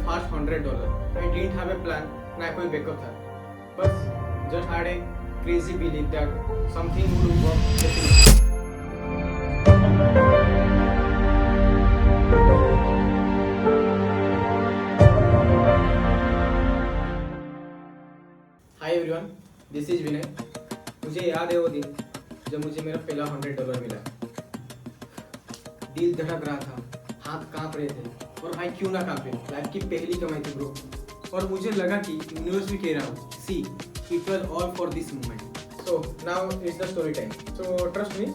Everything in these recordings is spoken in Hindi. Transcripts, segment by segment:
fast $100. I didn't have a plan, ना कोई बैकअप था. बस just had a crazy belief that something would work definitely. Hi everyone, this is Vinay. मुझे याद है वो दिन जब मुझे मेरा पहला $100 मिला. दिल धड़क रहा था, हाथ कांप रहे थे, और भाई क्यों ना कांपे, लाइफ की पहली कमाई थी ब्रो. और मुझे लगा कि यूनिवर्स भी कह रहा हूँ, see it was all for this moment. So now it's the story time. So trust me,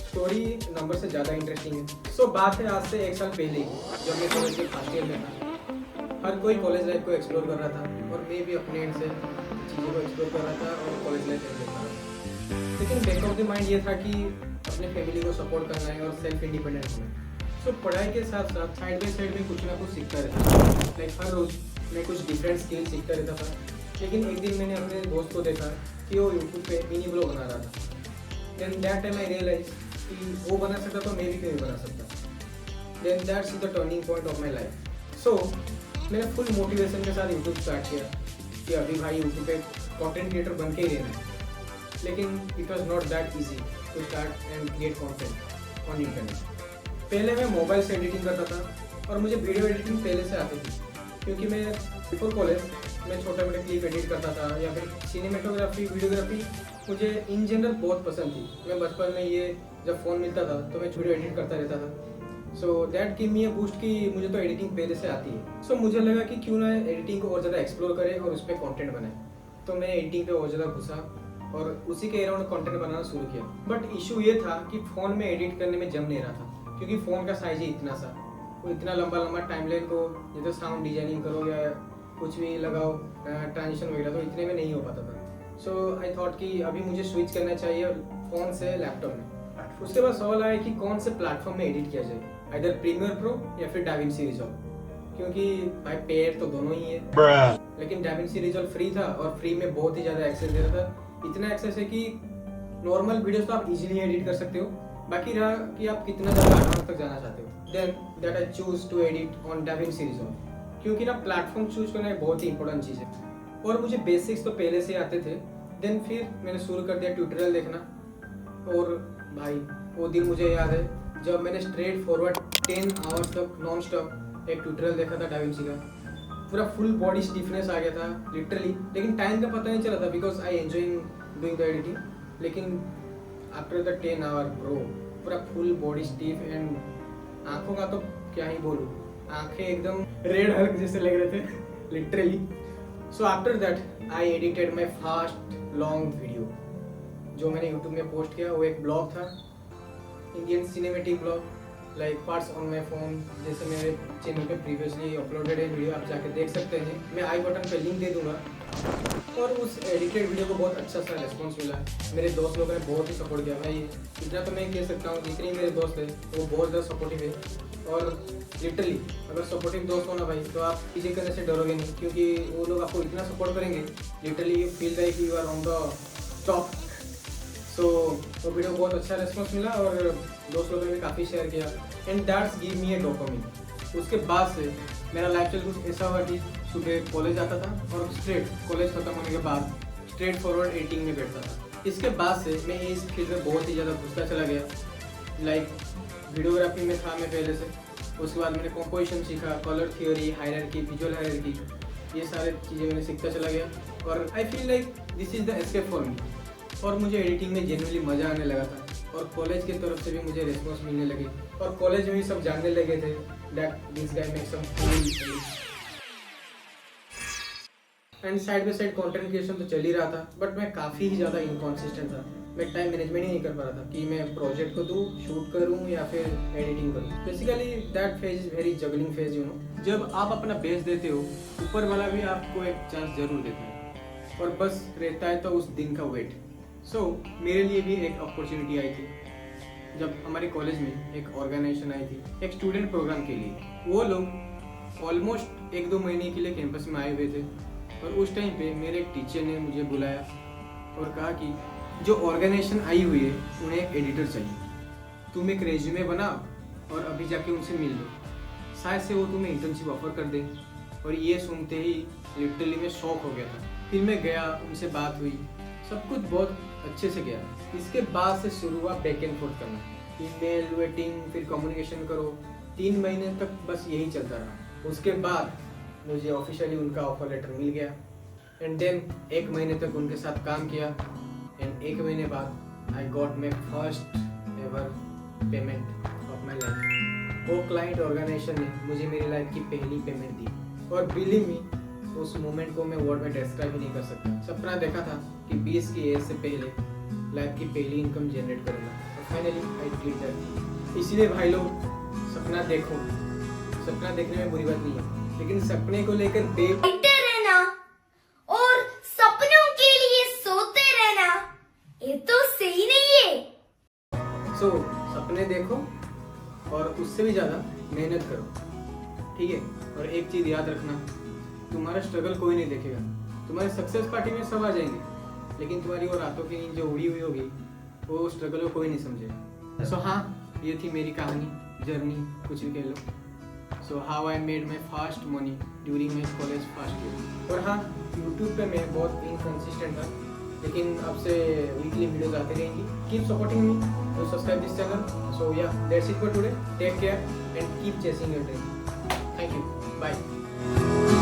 story number से ज़्यादा इंटरेस्टिंग है. सो बात है आज से 1 साल पहले जब मैं कॉलेज के फर्स्ट ईयर में था. हर कोई कॉलेज लाइफ को एक्सप्लोर कर रहा था और मैं भी अपने एंड से चीज़ों को एक्सप्लोर कर रहा था और कॉलेज लाइफ एंजॉय कर रहा था. लेकिन बैक ऑफ द माइंड ये था कि अपने फैमिली को सपोर्ट करना है और सेल्फ इंडिपेंडेंट होना है. सो पढ़ाई के साथ साथ साइड बाई साइड में कुछ ना कुछ सीखता रहता था. लाइक हर रोज़ मैं कुछ डिफरेंट स्किल सीखता रहता था. लेकिन एक दिन मैंने अपने दोस्त को देखा कि वो यूट्यूब पे मिनी ब्लॉग बना रहा था. Then that time I realise कि वो बना सकता तो मैं भी क्यों नहीं बना सकता. Then that's the turning point of my life. So मैंने फुल मोटिवेशन के साथ यूट्यूब स्टार्ट किया कि अभी भाई यूट्यूब पे कंटेंट क्रिएटर बन के ही रहना है. लेकिन it was not that easy to start and create content on internet. पहले मैं मोबाइल से एडिटिंग करता था और मुझे वीडियो एडिटिंग पहले से आती थी, क्योंकि मैं बिफोर कॉलेज मैं छोटे मोटे क्लिप एडिट करता था या फिर सिनेमेटोग्राफी, वीडियोग्राफी मुझे इन जनरल बहुत पसंद थी. मैं बचपन में ये जब फ़ोन मिलता था तो मैं वीडियो एडिट करता रहता था. So that give me a boost कि मुझे तो एडिटिंग पहले से आती है. सो मुझे लगा कि क्यों ना एडिटिंग को और ज़्यादा एक्सप्लोर करें और उस पर कॉन्टेंट बनाए. तो मैं एडिटिंग पे और ज़्यादा घुसा और उसी के अराउंड कंटेंट बनाना शुरू किया. बट इशू ये था कि फ़ोन में एडिट करने में जम नहीं रहा था, क्योंकि फ़ोन का साइज ही इतना सा. वो इतना लंबा लंबा टाइमलाइन को जैसे साउंड डिजाइनिंग करो या कुछ भी लगाओ ट्रांजिशन वगैरह, तो इतने में नहीं हो पाता था. सो आई थॉट कि अभी मुझे स्विच करना चाहिए फ़ोन से लैपटॉप में. उसके बाद सवाल आया कि कौन से प्लेटफॉर्म में एडिट किया जाए, आइदर प्रीमियर प्रो या फिर डाविंसी रिजॉल्व. क्योंकि भाई पेड तो दोनों ही है. लेकिन डाविंसी रिजॉल्व फ्री था और फ्री में बहुत ही ज़्यादा एक्सेस दे रहा था. इतना एक्सेस है कि नॉर्मल वीडियोस तो आप इजीली एडिट कर सकते हो, बाकी रहा कि आप कितना ज़्यादा एडवांस तक जाना चाहते हो. Then that I choose to edit on DaVinci Resolve, क्योंकि ना प्लेटफॉर्म चूज करना एक बहुत ही इंपॉर्टेंट चीज़ है. और मुझे बेसिक्स तो पहले से आते थे. देन फिर मैंने शुरू कर दिया ट्यूटोरियल देखना. और भाई वो दिन मुझे याद है जब मैंने स्ट्रेट फॉरवर्ड 10 आवर्स तक नॉन स्टॉप एक ट्यूटोरियल देखा था डाविंसी का. पूरा फुल बॉडी स्टिफनेस आ गया था लिटरली. लेकिन टाइम का पता नहीं चला था because I enjoying doing the editing. लेकिन आफ्टर द 10 आवर ब्रो पूरा फुल बॉडी स्टिफ एंड आंखों का तो क्या ही बोलूँ, आंखें एकदम रेड हल्क जैसे लग रहे थे literally. So after that I edited my fast long video जो मैंने यूट्यूब में पोस्ट किया. वो एक ब्लॉग था, Indian cinematic blog, like parts on my phone, जैसे मेरे चैनल पे प्रीवियसली अपलोडेड है वीडियो, आप जाके देख सकते हैं. मैं आई बटन पे लिंक दे दूंगा. और उस एडिटेड वीडियो को बहुत अच्छा सा रिस्पॉन्स मिला. मेरे दोस्त लोगों ने बहुत ही सपोर्ट किया. भाई इतना तो मैं कह सकता हूँ, जितने मेरे दोस्त हैं वो बहुत ज़्यादा सपोर्टिव है. और लिटरली अगर सपोर्टिव दोस्त हो ना भाई, तो आप चीज़ें करने से डरोगे नहीं, क्योंकि वो लोग आपको इतना सपोर्ट करेंगे. Literally you feel like you are on the top. So वो वीडियो बहुत अच्छा रिस्पॉन्स मिला और दोस्त लोगों ने भी काफ़ी शेयर किया. And that's give me A dopamine. उसके बाद से मेरा लाइफस्टाइल कुछ ऐसा हुआ कि सुबह कॉलेज जाता था और स्ट्रेट कॉलेज खत्म होने के बाद स्ट्रेट फॉरवर्ड एडिटिंग में बैठता था. इसके बाद से मैं इस फील्ड में बहुत ही ज़्यादा घुसता चला गया. लाइक वीडियोग्राफी में था मैं पहले से. उसके बाद मैंने कंपोजिशन सीखा, colour theory, hierarchy, visual hierarchy, ये सारे चीज़ें मैंने सीखता चला गया. और I feel like this is the escape for me. और मुझे एडिटिंग में जेन्युइनली मज़ा आने लगा था. और कॉलेज की तरफ से भी मुझे रिस्पॉन्स मिलने लगे और कॉलेज में भी सब जानने लगे थे that this guy makes some cool. And side by side content creation तो चल ही रहा था, बट मैं काफ़ी ही ज़्यादा इनकॉन्सिस्टेंट था. मैं टाइम मैनेजमेंट ही नहीं कर पा रहा था कि मैं प्रोजेक्ट को दूँ, शूट करूँ या फिर एडिटिंग करूँ. Basically that phase is very juggling phase, you know. जब आप अपना बेस्ट देते हो, ऊपर वाला भी आपको एक चांस ज़रूर देता है और बस रहता है तो उस दिन का वेट. सो मेरे लिए भी एक अपॉर्चुनिटी आई थी जब हमारे कॉलेज में एक ऑर्गेनाइजेशन आई थी एक स्टूडेंट प्रोग्राम के लिए. वो लोग ऑलमोस्ट 1-2 महीने के लिए कैंपस में आए हुए थे. और उस टाइम पे मेरे एक टीचर ने मुझे बुलाया और कहा कि जो ऑर्गेनाइजेशन आई हुई है उन्हें एक एडिटर चाहिए. तुम एक रेज्यूमे बनाओ और अभी जाके उनसे मिल लो, शायद से वो तुम्हें इंटर्नशिप ऑफर कर दे. और ये सुनते ही लिटरली मैं शॉक हो गया था। फिर मैं गया, उनसे बात हुई, सब कुछ बहुत अच्छे से गया। इसके बाद से शुरू हुआ बैक एंड फोर्थ करना, ईमेल, वेटिंग, फिर कम्युनिकेशन करो। 3 महीने तक बस यही चलता रहा। उसके बाद मुझे ऑफिशियली उनका ऑफर लेटर मिल गया एंड देन 1 महीने तक उनके साथ काम किया एंड 1 महीने बाद I got my first ever payment of my life. वो क्लाइंट ऑर्गेनाइजेशन ने मुझे मेरी लाइफ की पहली पेमेंट दी और बिलीव मी, उस मोमेंट को मैं वर्ड में डिस्क्राइब ही नहीं कर सकता। सपना देखा था कि 20 की एज से पहले लाइफ की पहली इनकम जनरेट करूंगा और फाइनली आई डिड दैट। इसलिए भाई लोग, सपना देखो। सपना देखने में बुरी बात नहीं है, लेकिन सपने को लेकर रहना और सपनों के लिए सोते रहना, ये तो सही नहीं है। सपने देखो और उससे भी ज्यादा मेहनत करो, ठीक है। और एक चीज याद रखना, तुम्हारा स्ट्रगल कोई नहीं देखेगा। तुम्हारे सक्सेस पार्टी में सब आ जाएंगे, लेकिन तुम्हारी वो रातों की नींद जो उड़ी हुई होगी, वो स्ट्रगल को कोई नहीं समझेगा। सो हाँ, ये थी मेरी कहानी, जर्नी, कुछ भी कह लो। So how I made my first money during my college first year. और हाँ, यूट्यूब पे मैं बहुत इनकंसिस्टेंट था, लेकिन अब से वीकली वीडियोज आते रहेंगी। कीप सपोर्टिंग मी, तो subscribe this channel. So yeah, that's it for today. Take care and keep chasing your dream. Thank you, bye.